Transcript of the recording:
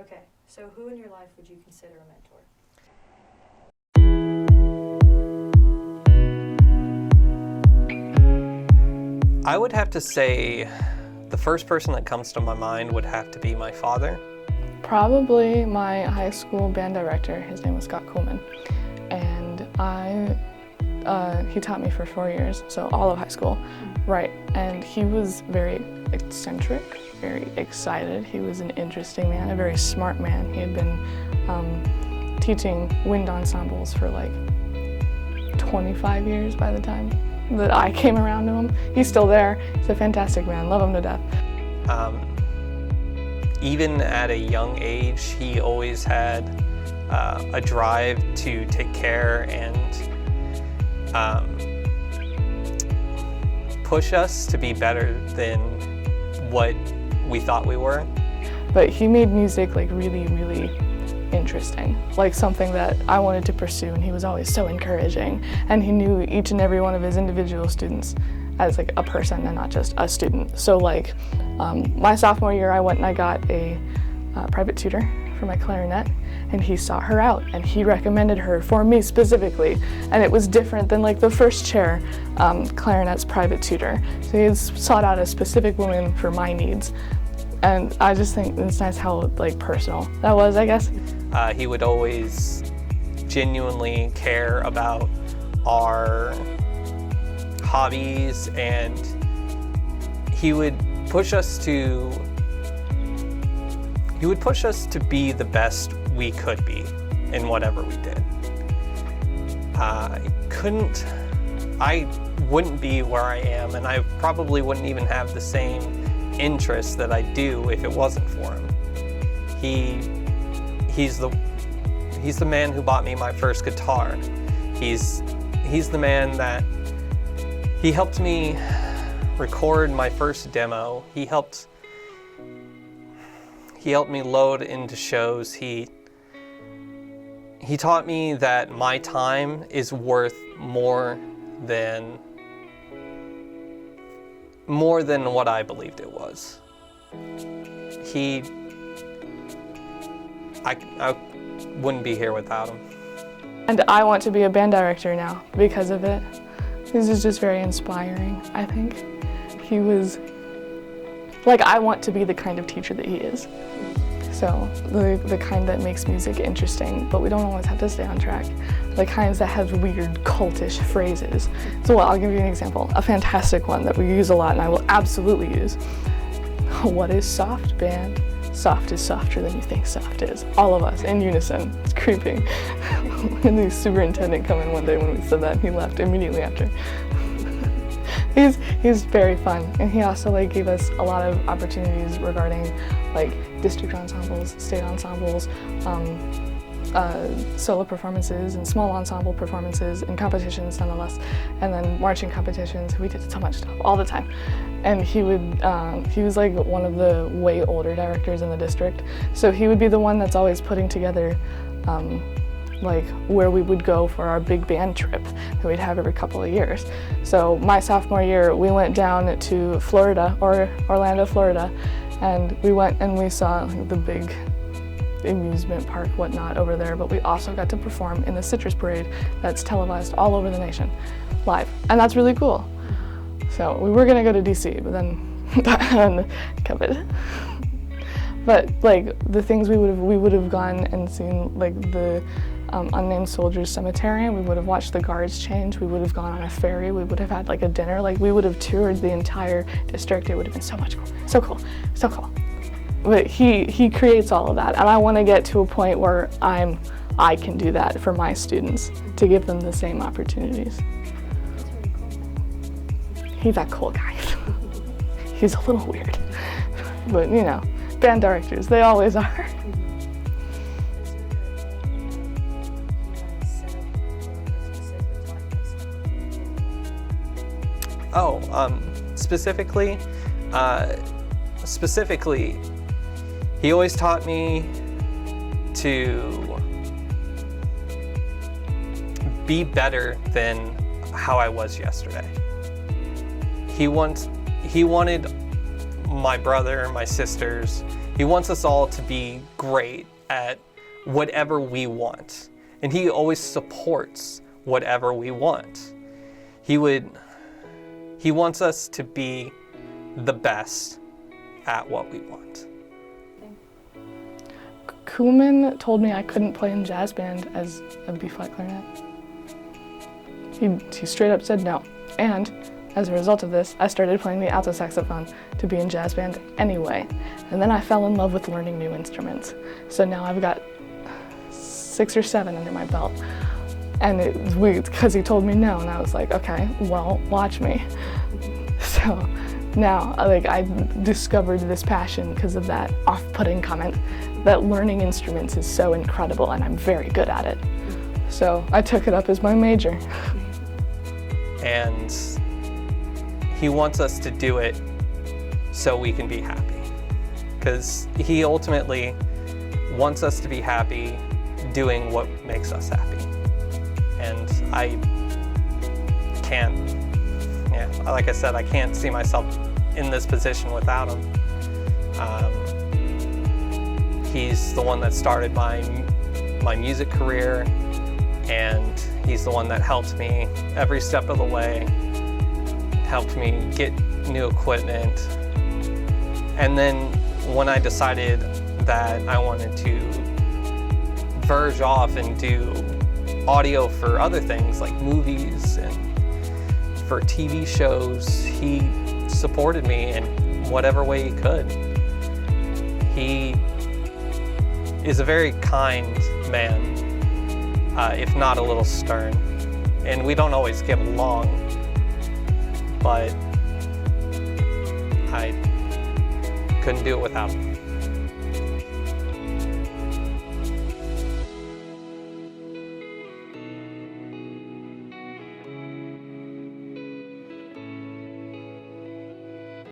Okay, so who in your life would you consider a mentor? I would have to say the first person that comes to my mind would have to be my father. Probably my high school band director. His name was Scott Tillman, and he taught me for 4 years, so all of high school, right? And he was very eccentric, very excited. He was an interesting man, a very smart man. He had been teaching wind ensembles for like 25 years by the time that I came around to him. He's still there. He's a fantastic man. Love him to death. Even at a young age, he always had a drive to take care and push us to be better than what we thought we were. But he made music like really, really interesting, like something that I wanted to pursue, and he was always so encouraging, and he knew each and every one of his individual students as like a person and not just a student. So like my sophomore year, I went and I got a private tutor for my clarinet, and he sought her out and he recommended her for me specifically, and it was different than like the first chair clarinet's private tutor. So he had sought out a specific woman for my needs, and I just think it's nice how like personal that was, I guess. He would always genuinely care about our hobbies, and he would push us to be the best we could be in whatever we did. I wouldn't be where I am, and I probably wouldn't even have the same interests that I do if it wasn't for him. He's the man who bought me my first guitar. He's the man that he helped me record my first demo. He helped me load into shows. He taught me that my time is worth more than what I believed it was. I wouldn't be here without him. And I want to be a band director now because of it. This is just very inspiring, I think. He was, like, I want to be the kind of teacher that he is. So, the kind that makes music interesting, but we don't always have to stay on track. The kinds that have weird, cultish phrases. So, well, I'll give you an example. A fantastic one that we use a lot, and I will absolutely use. What is soft, band? Soft is softer than you think soft is. All of us, in unison. It's creepy. And the superintendent came in one day when we said that, and he left immediately after. He's very fun, and he also like gave us a lot of opportunities regarding like district ensembles, state ensembles, solo performances, and small ensemble performances, and competitions nonetheless, and then marching competitions. We did so much stuff all the time, and he was like one of the way older directors in the district, so he would be the one that's always putting together like where we would go for our big band trip that we'd have every couple of years. So my sophomore year, we went down to Florida, or Orlando, Florida, and we went and we saw like, the big amusement park, whatnot over there, but we also got to perform in the Citrus Parade that's televised all over the nation, live, and that's really cool. So we were gonna go to DC, but then COVID. But like the things we would have gone and seen like the Unnamed Soldiers Cemetery, we would have watched the guards change, we would have gone on a ferry, we would have had like a dinner, like we would have toured the entire district. It would have been so much cool, so cool, so cool. But he creates all of that, and I want to get to a point where I can do that for my students, to give them the same opportunities. He's that cool guy. He's a little weird, but you know, band directors, they always are. Oh, specifically, he always taught me to be better than how I was yesterday. He wanted my brother, my sisters. He wants us all to be great at whatever we want. And he always supports whatever we want. He wants us to be the best at what we want. Tillman told me I couldn't play in jazz band as a B-flat clarinet. He straight up said no. And as a result of this, I started playing the alto saxophone to be in jazz band anyway. And then I fell in love with learning new instruments. So now I've got 6 or 7 under my belt. And it was weird because he told me no, and I was like, okay, well, watch me. So now, I discovered this passion because of that off-putting comment that learning instruments is so incredible and I'm very good at it. So I took it up as my major. And he wants us to do it so we can be happy. Because he ultimately wants us to be happy doing what makes us happy. And I can't, like I said, I can't see myself in this position without him. He's the one that started my music career, and he's the one that helped me every step of the way, helped me get new equipment. And then when I decided that I wanted to verge off and do audio for other things like movies and for TV shows, he supported me in whatever way he could. He is a very kind man, if not a little stern. And we don't always get along, but I couldn't do it without him.